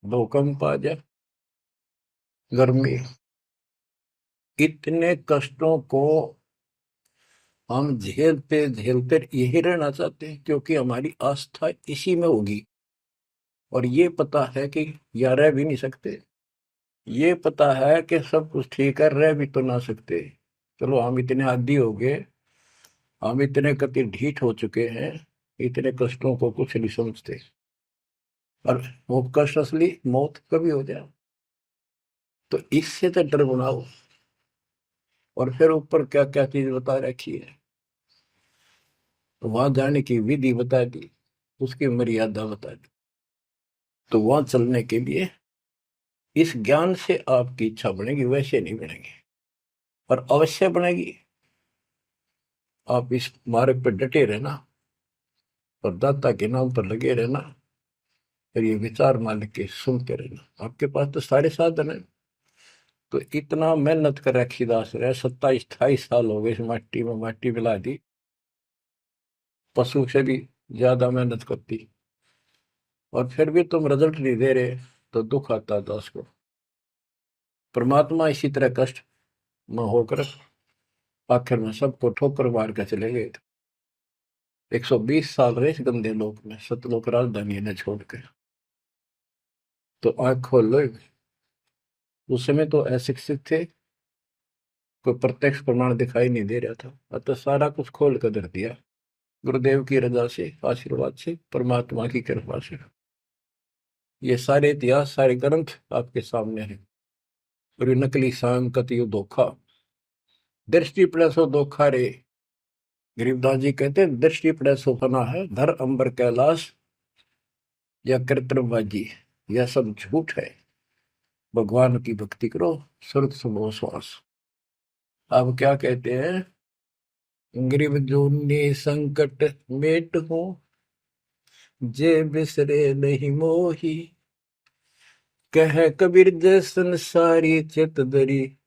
A: भूकंप आ जाए, गर्मी, इतने कष्टों को हम झेलते झेलते यही रहना चाहते हैं, क्योंकि हमारी आस्था इसी में होगी। और ये पता है कि या रह भी नहीं सकते, ये पता है कि सब कुछ ठीक है, रह भी तो ना सकते। चलो हम इतने आदी हो गए, हम इतने कति ढीठ हो चुके हैं, इतने कष्टों को कुछ नहीं समझते। और वो कष्ट असली मौत कभी हो जाए, तो इससे तो डर बनाओ। और फिर ऊपर क्या क्या चीज बता रखी है, तो वहां जाने की विधि बता दी, उसकी मर्यादा बता दी। तो वहां चलने के लिए इस ज्ञान से आपकी इच्छा बनेगी, वैसे नहीं बनेगी, और अवश्य बनेगी। आप इस मार्ग पर डटे रहना और दाता के नाम पर लगे रहना, और ये विचार मालिक के सुनते रहना। आपके पास तो सारे साधन है। तो इतना मेहनत कर रखी दास रहे, 27-28 साल हो गए इस माटी में, माटी मिला दी, पशु से भी ज्यादा मेहनत करती, और फिर भी तुम रिजल्ट नहीं दे रहे, तो दुख आता दास को। परमात्मा इसी तरह कष्ट में होकर आखिर में सबको ठोकर मार कर चले गए थे। 120 साल रहे इस गंदे लोक में, सतलोक राजधानी ने छोड़ के। तो आंख खोल लो। उस समय तो अशिक्षित थे, कोई प्रत्यक्ष प्रमाण दिखाई नहीं दे रहा था, अतः सारा कुछ खोल कर धर दिया, गुरुदेव की रजा से, आशीर्वाद से, परमात्मा की कृपा से। ये सारे इतिहास, सारे ग्रंथ आपके सामने हैं। और ये नकली सांकत, ये धोखा, दृष्टि पड़े सो धोखा रे। गरीबदास जी कहते हैं, दृष्टि पड़े सो फना है, धर अंबर कैलाश या कृत्रिमबाजी, यह सब झूठ है। भगवान की भक्ति करो, सुरत सुबह श्वास। अब क्या कहते हैं, गरीब जूनी संकट मेट हो, जे बिसरे नहीं मोही, कह कबीर जय संसारी चित दरी,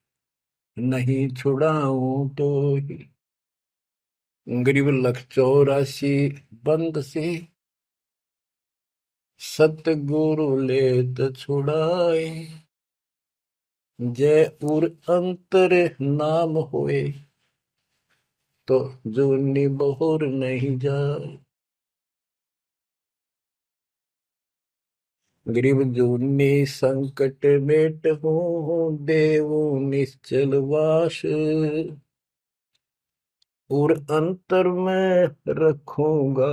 A: नहीं छुड़ाऊं तो ही। गरीब लख 84 बंद से, सतगुरु लेत छुड़ाए, जय उर अंतर नाम होए, तो जूनी बहुर नहीं जाए। गरीब जूनी संकट मेट हो, देव निश्चल वास, और अंतर में रखूंगा,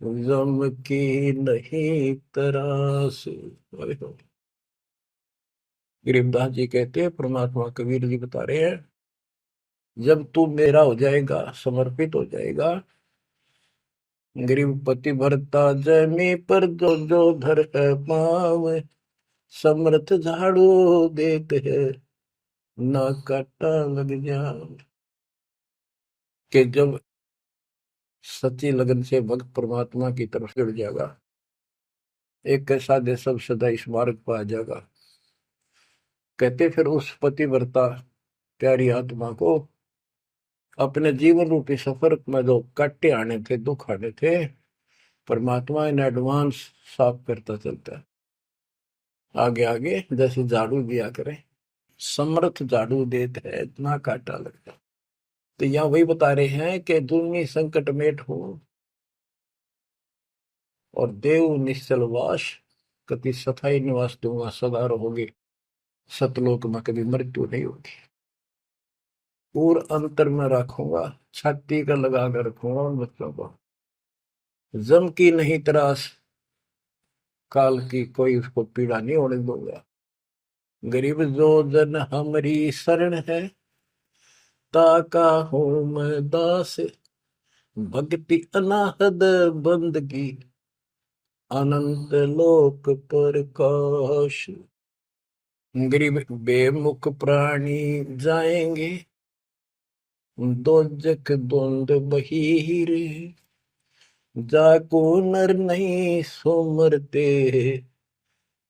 A: जम की नहीं तरास। गरीबदास जी कहते हैं, परमात्मा कबीर जी बता रहे हैं, जब तू मेरा हो जाएगा, समर्पित हो जाएगा, गरीब पति भरता जमी पर जो जो धर है पाव, समर्थ झाड़ू देते हैं, ना काटा लग जाए। कि जब सच्ची लगन से भक्त परमात्मा की तरफ जुड़ जाएगा, एक कैसा दे सब सदा इस मार्ग पर आ जाएगा। कहते फिर उस पतिव्रता प्यारी आत्मा को अपने जीवन रूपी सफर में जो काटे आने थे, दुख आने थे, परमात्मा इन एडवांस साफ करता चलता है, आगे आगे जैसे झाड़ू दिया करे, समर्थ झाड़ू देते है, इतना काटा लगता। तो यहाँ वही बता रहे हैं कि दुनिया संकट मेट हो, और देव निश्चल वास, कति सथाई निवास दूंगा, सदा रहोगे सतलोक में, कभी मृत्यु नहीं होगी। और अंतर में रखूंगा, छाती का लगा कर रखूंगा उन बच्चों को, जम की नहीं त्रास, काल की कोई उसको पीड़ा नहीं होने दूंगा। गरीब जो जन हमारी शरण है, ताका हूं मैं दास, भक्ति अनाहद बंदगी, अनंत लोक प्रकाश। गरीब बेमुख प्राणी जाएंगे दोजख धुंध बहीर, जाको नर नहीं सोमरते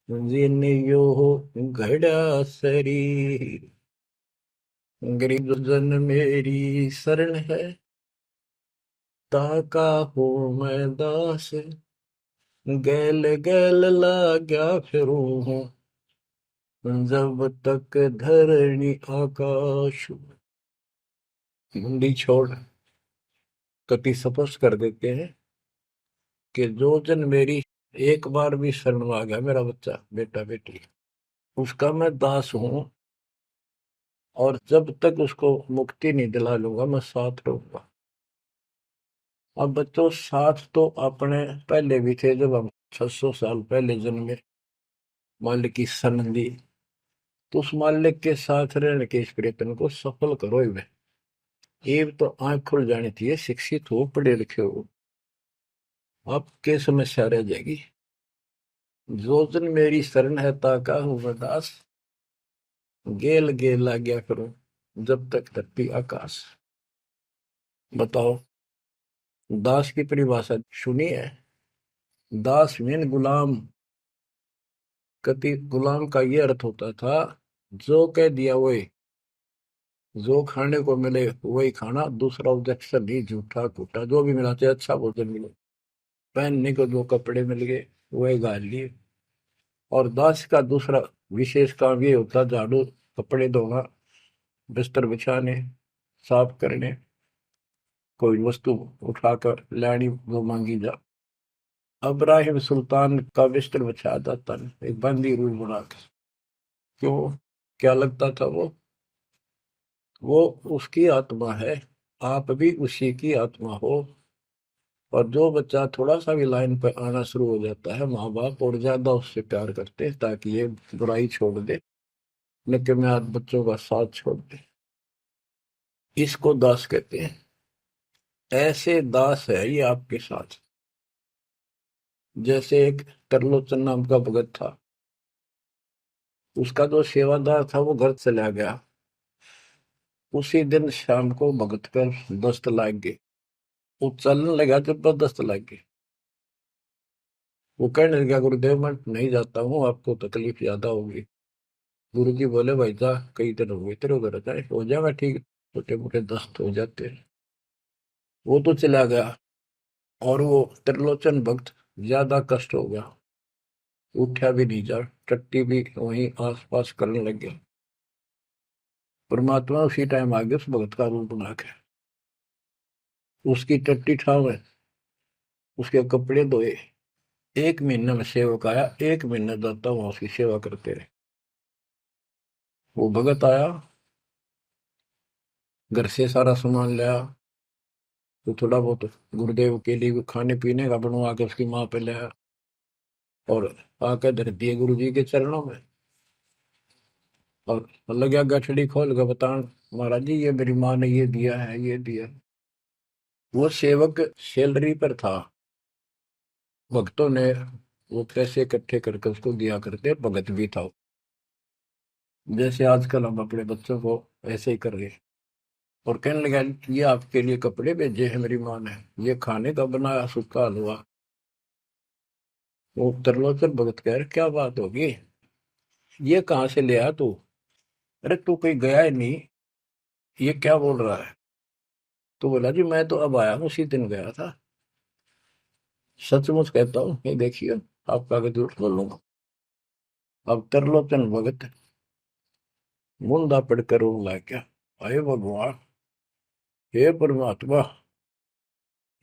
A: जिन यो घड़ा शरीर। गरीब जन मेरी शरण है ताका हो मैं दास, गैल गैल लाग्या फिरूं हूँ जब तक धरणी आकाश। मुंडी छोड़ कति स्पष्ट कर देते हैं कि जो जन मेरी एक बार भी शरण में आ गया, मेरा बच्चा बेटा बेटी, उसका मैं दास हूं, और जब तक उसको मुक्ति नहीं दिला लूंगा मैं साथ रहूंगा। अब बच्चों साथ तो अपने पहले भी थे, जब हम 600 साल पहले जन्मे, मालिक की शरण दी, तो उस मालिक के साथ रहने के इस प्रयत्न को सफल करो ही वे। ये तो आंख खुल जानी चाहिए, शिक्षित हो पढ़े लिखे हो, आपके समस्या रह जाएगी। जो जन मेरी शरण है ताका हूं मैं दास, गेल गेल आ गया करो जब तक धरती आकाश। बताओ, दास की परिभाषा सुनी है? दास मीन गुलाम। कति गुलाम का ये अर्थ होता था, जो कह दिया वही, जो खाने को मिले वही खाना, दूसरा ऑब्जेक्शन नहीं, झूठा कूटा जो भी मिला, चाहे अच्छा भोजन मिले, पहनने को जो कपड़े मिल गए वही गाल लिए। और दास का दूसरा विशेष काम ये होता, झाड़ू कपड़े धोना, बिस्तर बिछाने, साफ करने, कोई वस्तु उठाकर लानी वो मांगी जा। अब्राहिम सुल्तान का बिस्तर बिछाया जाता नहीं, एक बंदी रूल बना के। क्यों? क्या लगता था वो उसकी आत्मा है, आप भी उसी की आत्मा हो। और जो बच्चा थोड़ा सा भी लाइन पर आना शुरू हो जाता है, माँ बाप और ज्यादा उससे प्यार करते हैं ताकि ये बुराई छोड़ दे, लेकिन मैं आज बच्चों का साथ छोड़ दे। इसको दास कहते हैं। ऐसे दास है ये आपके साथ। जैसे एक तरलोचन नाम का भगत था, उसका जो सेवादार था वो घर चला गया। उसी दिन शाम को भगत पर दस्त लग गई, वो चलने लगा, जबरदस्त लग गई। वो कहने लगा, गुरुदेव मैं नहीं जाता हूँ, आपको तकलीफ ज्यादा होगी। गुरु जी बोले, भाई जा, कई दिन हो गए तेरे उधर जाए, हो जाएगा ठीक, छोटे मोटे दस्त हो जाते हैं। वो तो चला गया, और वो त्रिलोचन भक्त ज्यादा कष्ट हो गया, उठा भी नहीं जा, टट्टी भी वहीं आस पास करने लग गया। परमात्मा उसी टाइम आ गया उस भगत का रूप बना के, उसकी टट्टी ठावे, उसके कपड़े धोए। 1 महीने में सेवक आया, 1 महीने जाता वहां उसकी सेवा करते रहे। वो भगत आया, घर से सारा सामान लाया, तो थोड़ा बहुत गुरुदेव के लिए खाने पीने का बनवा के उसकी माँ पे लाया, और आकर धर दिए गुरु जी के चरणों में। और लग गया गठड़ी खोल के बतान, महाराज जी ये मेरी माँ ने ये दिया है, ये दिया। वो सेवक सैलरी पर था, भक्तों ने वो पैसे इकट्ठे करके उसको दिया करते, भगत भी था। जैसे आजकल हम अपने बच्चों को ऐसे ही कर रहे हैं। और कहने लगा, ये आपके लिए कपड़े भेजे हैं मेरी माँ ने, ये खाने का बनाया सूखा हलवा। वो त्रिलोचन भगत कह रहे, क्या बात होगी, ये कहाँ से ले आया तू? अरे तू कहीं गया ही नहीं, ये क्या बोल रहा है? तो बोला, जी मैं तो अब आया हूँ, उसी दिन गया था। सचमुच कहता हूँ, ये देखिए, आपका आगे झूठ बोलूंगा। अब त्रिलोचन भगत मुंदा पड़कर रोने लग गया, अरे भगवान, हे परमात्मा,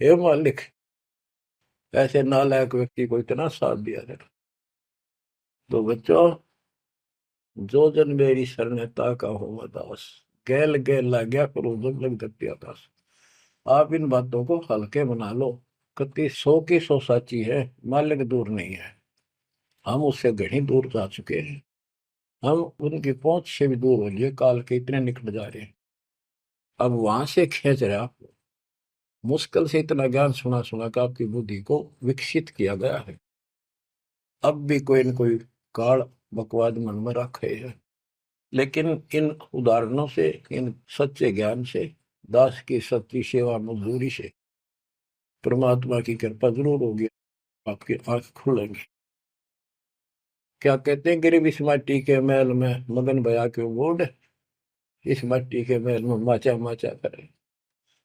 A: हे मालिक, ऐसे नालायक व्यक्ति को इतना साथ दिया है। तो बच्चों, जो जन मेरी शरणता का हो दास, गैल गैल ला गया करो जब लग धरती आकाश। आप इन बातों को हल्के बना लो, कति 100 की 100 साची है, मालिक दूर नहीं है, हम उससे घनी दूर जा चुके हैं, हम उनकी पहुंच से भी दूर हो लिए, काल के इतने निकट जा रहे हैं। अब वहां से खींच रहे आप, मुश्किल से इतना ज्ञान सुना सुना कर आपकी बुद्धि को विकसित किया गया है। अब भी कोई न कोई काल बकवाद मन में रखे है। लेकिन इन उदाहरणों से, इन सच्चे ज्ञान से, दास की सच्ची सेवा मजदूरी से परमात्मा की कृपा जरूर होगी, आपकी आंख खुलेंगी। क्या कहते हैं, गिरिव इस माटी के महल में मगन भया क्यों बूढ़, इस मिट्टी के महल में माचा माचा करे,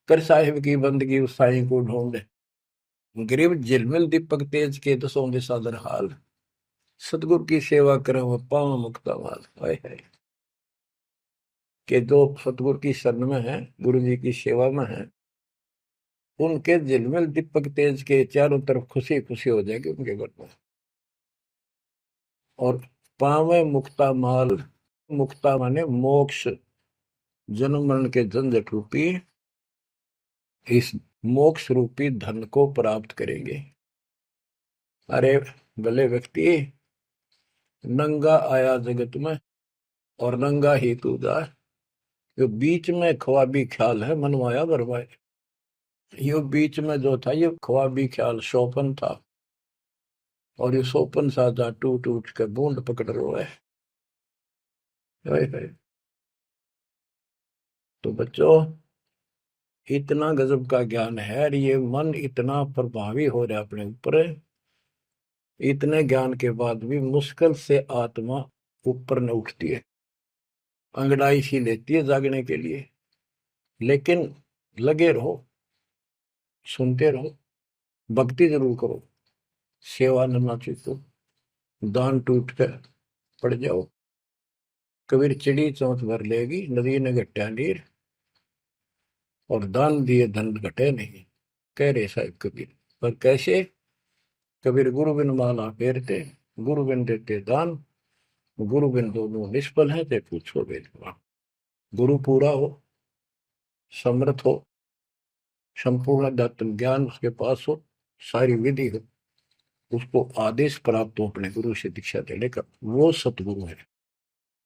A: कर साहिब की बंदगी उस साईं को ढूंढे। गिरिव झिलमिल दीपक तेज के दसों दिशा दर हाल, सतगुरु की सेवा करे वो पावन मुक्ता माल। हाय हाय, के जो सतगुरु की शरण में है, गुरु जी की सेवा में है, उनके झिलमिल दीपक तेज के चारों तरफ खुशी खुशी हो जाएगी उनके घर में। और पावे मुक्ता माल, मुक्ता माने मोक्ष, जन्म मरण के झंझट रूपी इस मोक्ष रूपी धन को प्राप्त करेंगे। अरे भले व्यक्ति, नंगा आया जगत में और नंगा ही तू जा, जो बीच में ख्वाबी ख्याल है मनवाया बरवाए। ये बीच में जो था ये ख्वाबी ख्याल शोपन था, और ये शोपन साजा टूट उठ के बूंद पकड़ रहा है। तो बच्चों, इतना गजब का ज्ञान है और ये मन इतना प्रभावी हो रहा है अपने ऊपर, इतने ज्ञान के बाद भी मुश्किल से आत्मा ऊपर न उठती है, अंगड़ाई सी लेती है जागने के लिए। लेकिन लगे रहो, सुनते रहो, भक्ति जरूर करो, सेवा न चूको, दान टूट कर पड़ जाओ। कबीर चिड़ी चौंच भर लेगी, नदी ने घटा नीर, और दान दिए धन घटे नहीं, कह रहे साहब कबीर। पर कैसे? कबीर गुरु बिन माला फेरते, गुरु बिन देते दान, गुरु बिन दोनों निष्फल है, ते पूछो बेलवान। गुरु पूरा हो, समर्थ हो, संपूर्ण अध्यात्म ज्ञान उसके पास हो, सारी विधि हो, उसको आदेश प्राप्त हो अपने गुरु से दीक्षा देने का, वो सतगुरु है।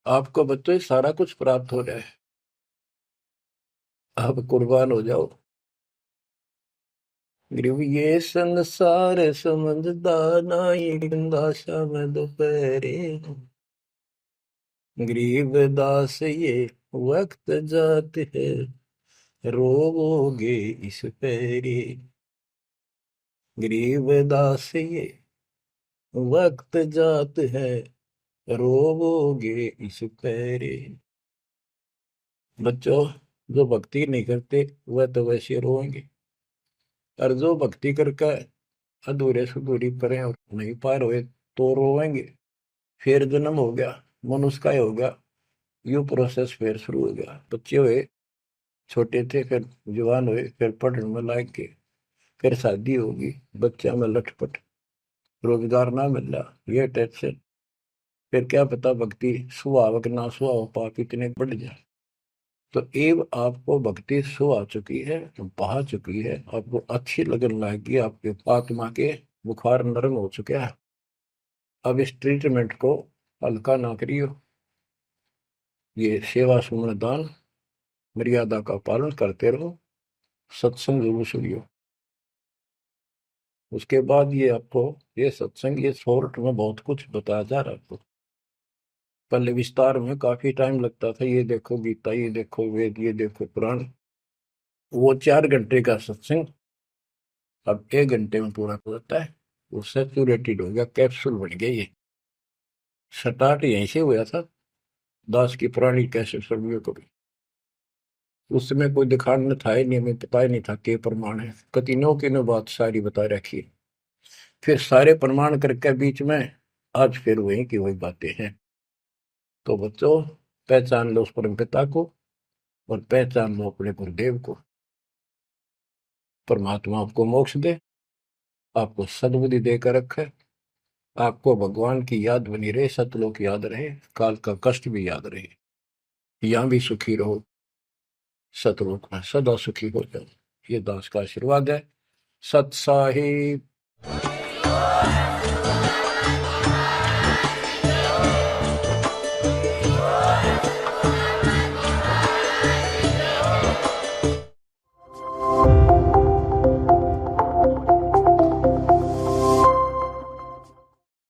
A: आपको बच्चों सारा कुछ प्राप्त हो जाए, आप कुर्बान हो जाओ। ये संसार समझदा नाई, दासा में दोपहरे, गरीब दास ये वक्त जात है, रोवोगे इस पैरे। गरीब दास ये वक्त जात है, रोवोगे इस पैरे। बच्चों, जो भक्ति नहीं करते वह तो वैसे रोएंगे, और जो भक्ति करके अधूरे सुधूरी परे और नहीं पार हुए तो रोएंगे। फिर जन्म हो गया, मनुष्य का ही हो गया, यू प्रोसेस फिर शुरू हो गया। बच्चे हुए, छोटे थे, फिर जवान हुए, फिर पढ़ने में लायक के, फिर शादी होगी, बच्चा में लटपट, रोजगार ना मिल रहा, ये टेंशन, फिर क्या पता भक्ति सुहावक ना सुहाव पाप इतने बढ़ जाए। तो एव आपको भक्ति सुहा चुकी है, बहा चुकी है, आपको अच्छी लगन लगेगी, आपके आत्मा के बुखार नरम हो चुके हैं। अब इस ट्रीटमेंट को हल्का ना करियो, ये सेवा सुमन दान मर्यादा का पालन करते रहो, सत्संग जरूर सुनियो। उसके बाद ये आपको ये सत्संग, ये शॉर्ट में बहुत कुछ बताया जा रहा है आपको। पहले विस्तार में काफी टाइम लगता था, ये देखो गीता, ये देखो वेद, ये देखो पुराण, वो 4 घंटे का सत्संग अब 1 घंटे में पूरा हो जाता है। वो सैचुरेटेड हो गया, कैप्सूल बन गया। ये स्टार्ट यहीं से हुआ था, दास की पुरानी कैसेट सर्वियों को भी। उस समय कोई दिखाने था ही नहीं, हमें पता ही नहीं था के प्रमाण है, कतिनों की नो बात सारी बता रखी। फिर सारे प्रमाण करके बीच में आज फिर वही की वही बातें हैं। तो बच्चों, पहचान लो उस परम पिता को, और पहचान लो अपने गुरुदेव को। परमात्मा आपको मोक्ष दे, आपको सद्बुद्धि देकर रखे, आपको भगवान की याद बनी रहे, सतलोक याद रहे, काल का कष्ट भी याद रहे, यहाँ भी सुखी रहो, सतलोक में सदा सुखी हो जाओ। ये दास का आशीर्वाद है। सत साहिब।